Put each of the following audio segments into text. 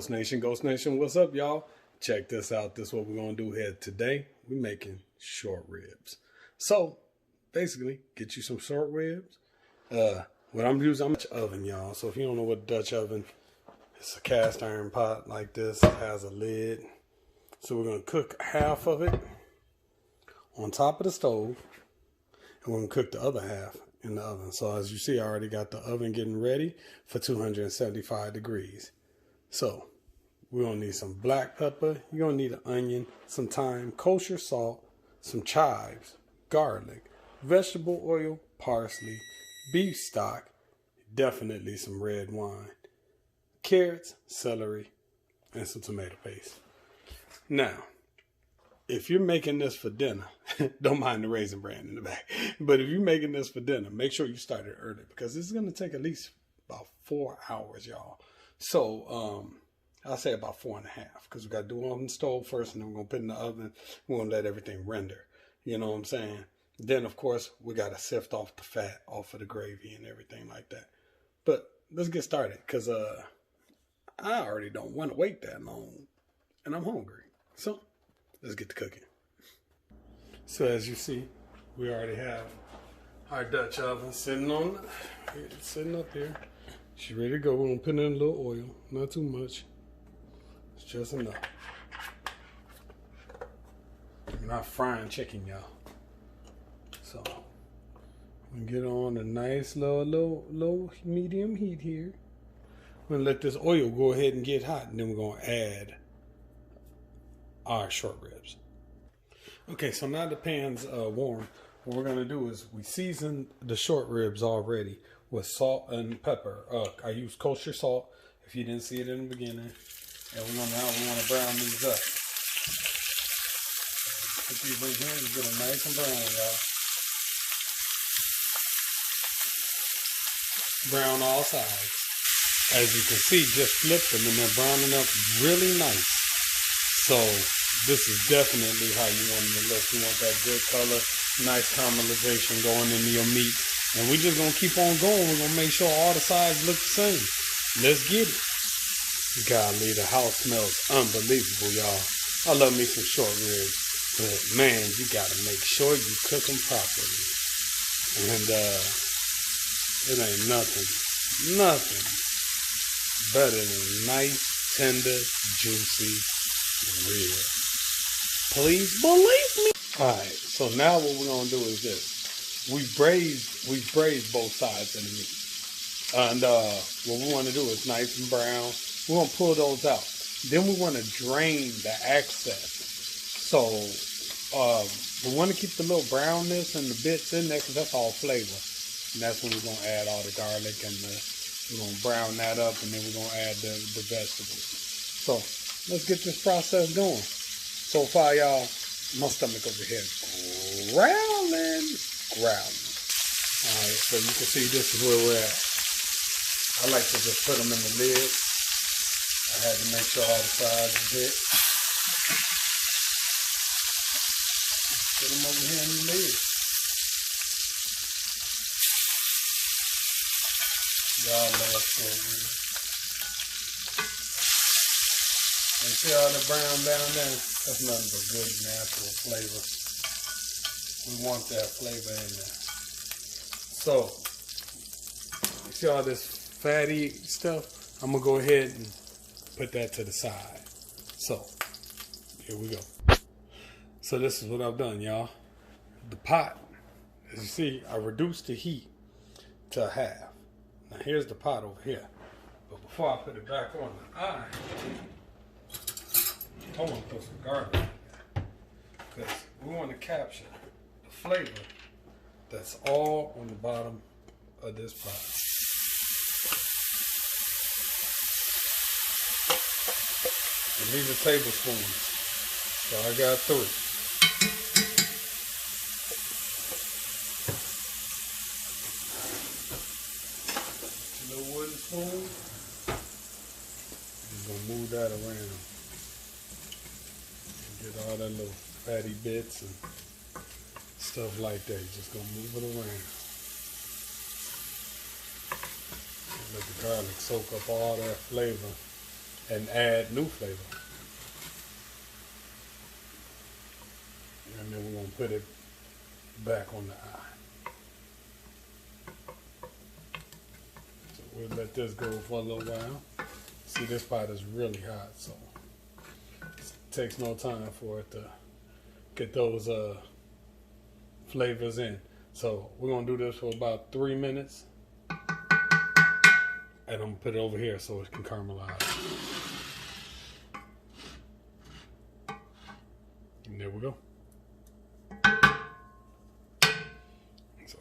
Ghost Nation, what's up, y'all? Check this out. This is what we're gonna do here today. We're making short ribs. So basically, get you some short ribs. What I'm using, I'm a Dutch oven, y'all. So if you don't know what Dutch oven, it's a cast iron pot like this. It has a lid. So we're gonna cook half of it on top of the stove, and we're gonna cook the other half in the oven. So as you see, I already got the oven getting ready for 275 degrees. So we're going to need some black pepper. You're going to need an onion, some thyme, kosher salt, some chives, garlic, vegetable oil, parsley, beef stock, definitely some red wine, carrots, celery, and some tomato paste. Now, if you're making this for dinner, don't mind the Raisin Bran in the back, but if you're making this for dinner, make sure you start it early because this is going to take at least about 4 hours, y'all. So, I'll say about 4.5 because we got to do it on the stove first and then we're going to put it in the oven. We're going to let everything render. You know what I'm saying? Then, of course, we got to sift off the fat off of the gravy and everything like that. But let's get started because I already don't want to wait that long and I'm hungry. So, let's get to cooking. So, as you see, we already have our Dutch oven sitting up here. She's ready to go. We're going to put in a little oil. Not too much. It's just enough. I'm not frying chicken, y'all. So, we get on a nice low medium heat here. We're going to let this oil go ahead and get hot. And then we're going to add our short ribs. Okay, so now the pan's warm. What we're going to do is we season the short ribs already with salt and pepper. I use kosher salt if you didn't see it in the beginning. And we want to brown these up. Put these in here and get them nice and brown, y'all. Brown all sides. As you can see, just flip them and they're browning up really nice. So this is definitely how you want them to look. You want that good color, nice caramelization going into your meat. And we're just going to keep on going. We're going to make sure all the sides look the same. Let's get it. Golly, the house smells unbelievable, y'all. I love me some short ribs. But, man, you got to make sure you cook them properly. And it ain't nothing better than nice, tender, juicy rib. Please believe me. All right, so now what we're going to do is this. We've braised both sides of the meat. And what we want to do is nice and brown. We're going to pull those out. Then we want to drain the excess. So we want to keep the little brownness and the bits in there because that's all flavor. And that's when we're going to add all the garlic and we're going to brown that up and then we're going to add the vegetables. So let's get this process going. So far, y'all, my stomach over here growling. Alright, so you can see this is where we're at. I like to just put them in the lid. I had to make sure all the sides is hit. Put them over here in the lid. Y'all love short ribs. And see all the brown down there? That's nothing but good natural flavor. We want that flavor in there. So, you see all this fatty stuff? I'm going to go ahead and put that to the side. So, here we go. So this is what I've done, y'all. The pot, as you see, I reduced the heat to half. Now here's the pot over here. But before I put it back on the eye, I want to put some garlic in there. Because we want to capture the flavor that's all on the bottom of this pot. And these are tablespoons. So I got 3. A little wooden spoon. Just gonna move that around. Get all that little fatty bits and stuff like that. Just gonna move it around. Let the garlic soak up all that flavor and add new flavor. And then we're going to put it back on the eye. So we'll let this go for a little while. See, this pot is really hot, so it takes no time for it to get those flavors in. So we're going to do this for about 3 minutes. And I'm going to put it over here so it can caramelize. And there we go. So,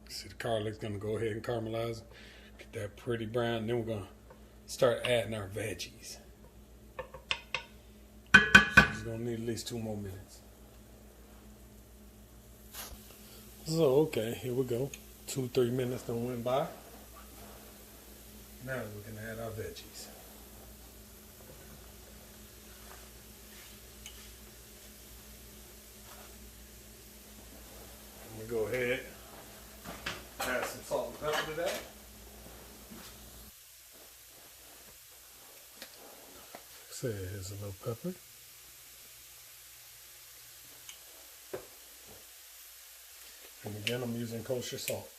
see, the garlic's going to go ahead and caramelize. Get that pretty brown. Then we're going to start adding our veggies. So it's going to need at least 2 more minutes. So, okay, here we go. 2-3 minutes done went by. Now we can add our veggies. I'm going to go ahead and add some salt and pepper to that. So here's a little pepper. And again, I'm using kosher salt.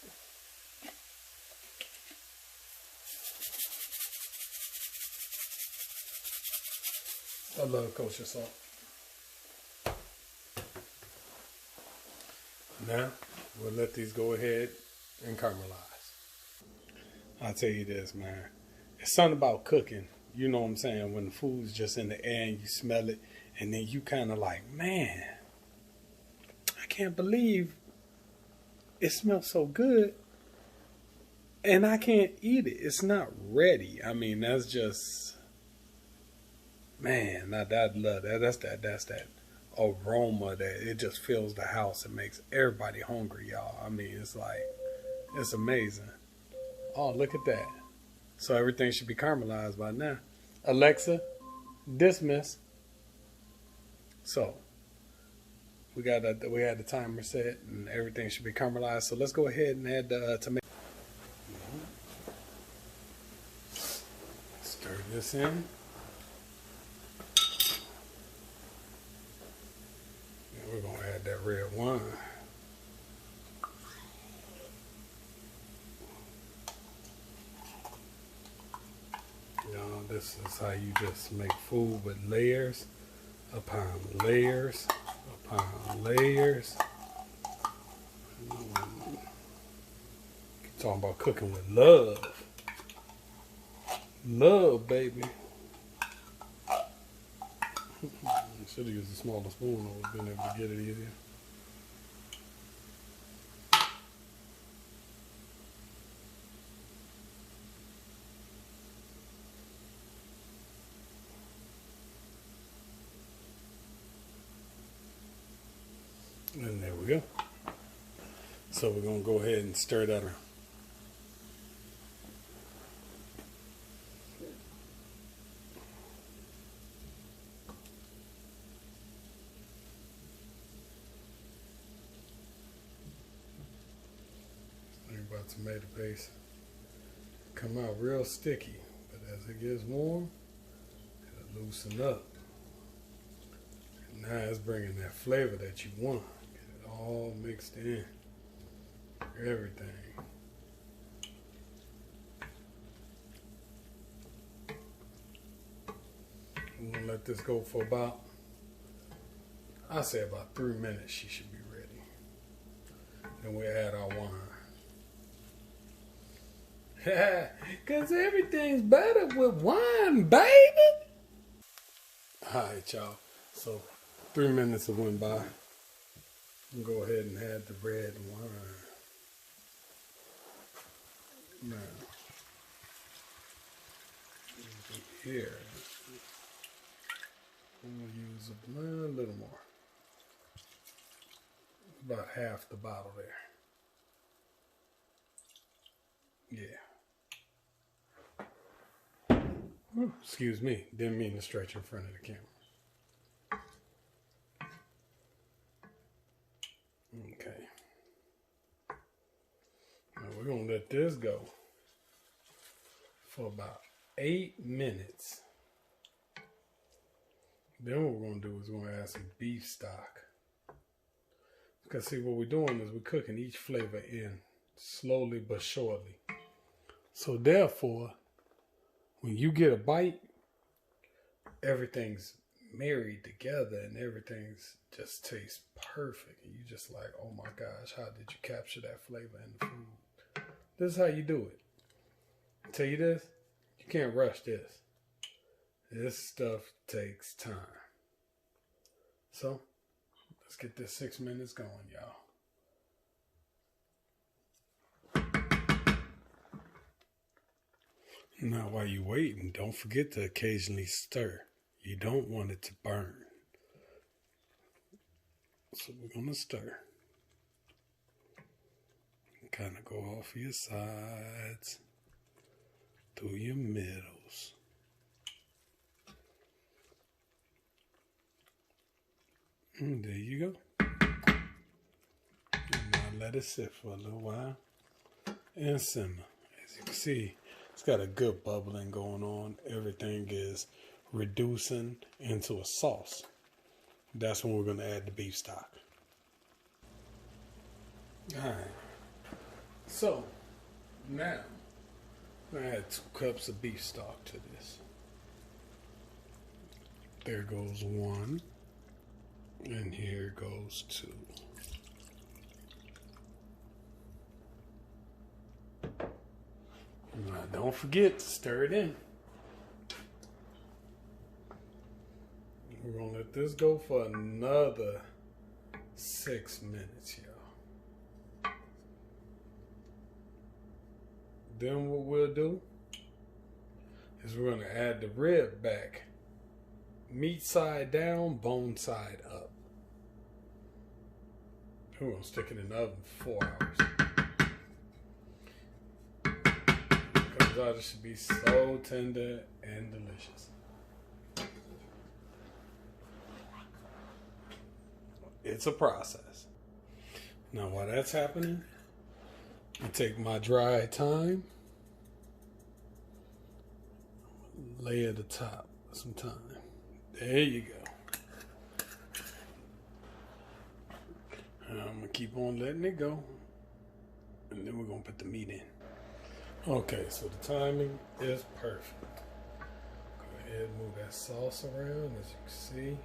I love kosher salt. Now, we'll let these go ahead and caramelize. I'll tell you this, man. It's something about cooking. You know what I'm saying? When the food's just in the air and you smell it, and then you kind of like, man, I can't believe it smells so good, and I can't eat it. It's not ready. I mean, that's just, man, I love that. That's that aroma that it just fills the house and makes everybody hungry, y'all. I mean, it's like, it's amazing. Oh, look at that. So everything should be caramelized by now. Alexa, dismiss. So we had the timer set and everything should be caramelized. So let's go ahead and add the tomato. Stir this in. And we're gonna add that red wine. This is how you just make food with layers upon layers upon layers. Talking about cooking with love. Love, baby. Should have used a smaller spoon. I would have been able to get it easier. And there we go. So we're going to go ahead and stir that around. Think about tomato paste. Come out real sticky, but as it gets warm, it'll loosen up. And now it's bringing that flavor that you want. All mixed in, everything. I'm gonna let this go for about, I say about 3 minutes. She should be ready. Then we add our wine. Cause everything's better with wine, baby. All right, y'all. So 3 minutes have went by. Go ahead and add the red wine. Now, here, I'm going to use a little more. About half the bottle there. Yeah. Ooh, excuse me, didn't mean to stretch in front of the camera. Okay. Now we're going to let this go for about 8 minutes. Then what we're going to do is we're going to add some beef stock. Because see, what we're doing is we're cooking each flavor in slowly but surely. So therefore, when you get a bite, everything's married together and everything's just tastes perfect. And you just like, oh my gosh, how did you capture that flavor in the food? This is how you do it. I tell you this, you can't rush this. This stuff takes time. So, let's get this 6 minutes going, y'all. Now, while you're waiting, don't forget to occasionally stir. You don't want it to burn. So we're going to stir. Kind of go off your sides, through your middles. And there you go. And now let it sit for a little while and simmer. As you can see, it's got a good bubbling going on. Everything is reducing into a sauce. That's when we're going to add the beef stock. All right. So, now, I'm going to add 2 cups of beef stock to this. There goes 1. And here goes 2. Now, don't forget to stir it in. We're going to let this go for another 6 minutes, y'all. Then what we'll do is we're going to add the rib back. Meat side down, bone side up. We're going to stick it in the oven for 4 hours. Comes out, it should be so tender and delicious. It's a process. Now while that's happening, I take my dry thyme, lay at the top some thyme. There you go. And I'm gonna keep on letting it go, and then we're gonna put the meat in. Okay, so the timing is perfect. Go ahead and move that sauce around. As you can see,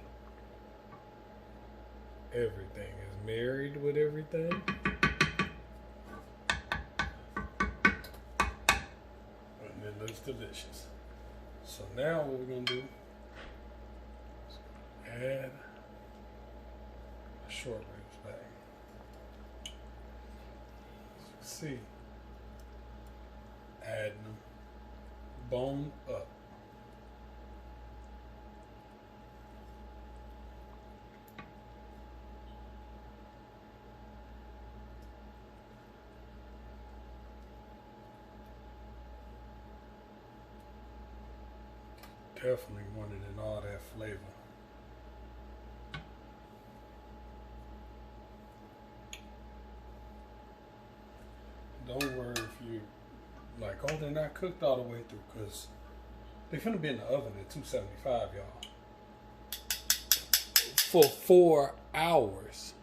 everything is married with everything. And it looks delicious. So now what we're gonna do is add the short ribs back. As you can see, adding them bone up. Definitely wanted in all that flavor. Don't worry if you like, oh, they're not cooked all the way through, because they're finna be in the oven at 275, y'all. For 4 hours.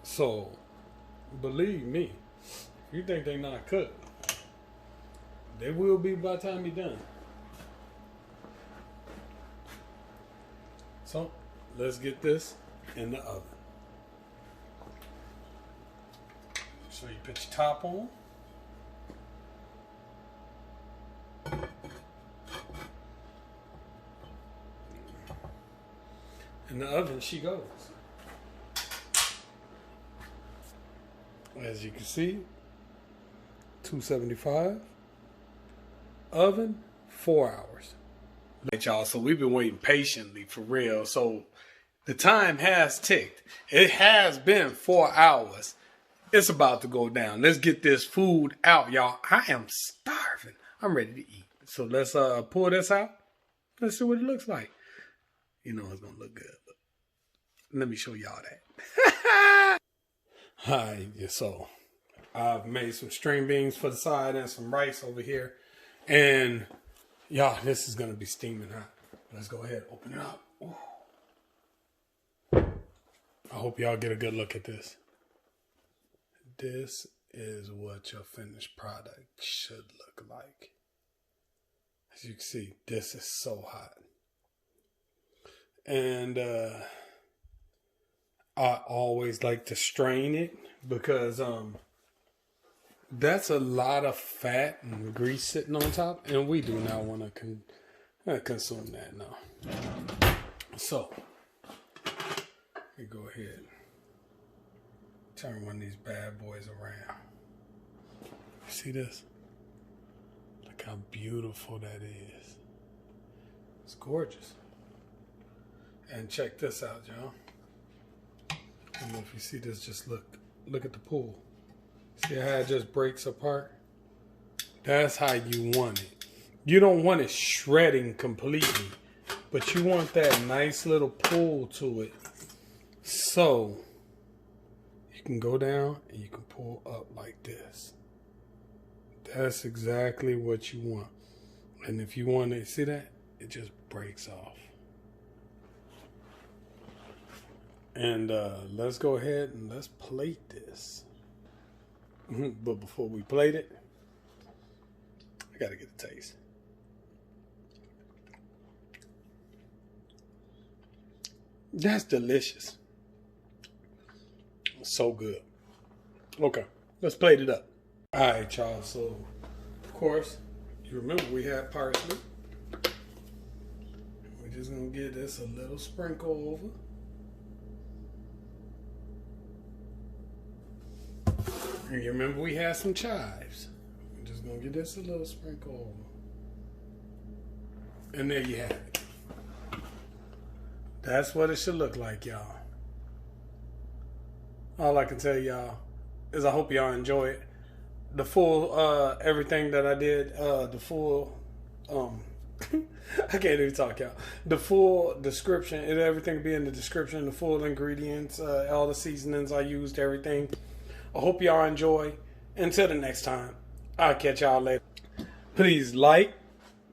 So, believe me, if you think they're not cooked, they will be by the time you're done. So, let's get this in the oven. So you put your top on. In the oven she goes. As you can see, 275. Oven, 4 hours. Right, y'all, so we've been waiting patiently for real. So the time has ticked. It has been 4 hours. It's about to go down. Let's get this food out, y'all. I am starving. I'm ready to eat. So let's pull this out. Let's see what it looks like. You know it's gonna look good. Let me show y'all that. Hi, so I've made some string beans for the side and some rice over here. And y'all, this is gonna be steaming hot. Let's go ahead, open it up. Ooh. I hope y'all get a good look at this. This is what your finished product should look like. As you can see, this is so hot. And I always like to strain it because that's a lot of fat and grease sitting on top, and we do not want to consume that now. So, let me go ahead and turn one of these bad boys around. You see this? Look how beautiful that is. It's gorgeous. And check this out, y'all. I don't know if you see this, just look at the pool. See how it just breaks apart? That's how you want it. You don't want it shredding completely, but you want that nice little pull to it. So, you can go down and you can pull up like this. That's exactly what you want. And if you want to see that, it just breaks off. And let's go ahead and let's plate this. But before we plate it, I gotta get a taste. That's delicious. So good. Okay, let's plate it up. All right, y'all. So, of course, you remember we had parsley. We're just gonna give this a little sprinkle over. And you remember we had some chives. We're just gonna give this a little sprinkle over. And there you have it. That's what it should look like, y'all. All I can tell y'all is I hope y'all enjoy it. The full, everything that I did, the full, I can't even talk, y'all. The full description, everything will be in the description, the full ingredients, all the seasonings I used, everything. I hope y'all enjoy. Until the next time, I'll catch y'all later. Please like,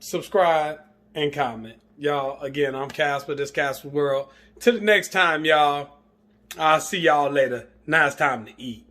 subscribe, and comment. Y'all, again, I'm Casper, this Casper World. Till the next time, y'all, I'll see y'all later. Now it's time to eat.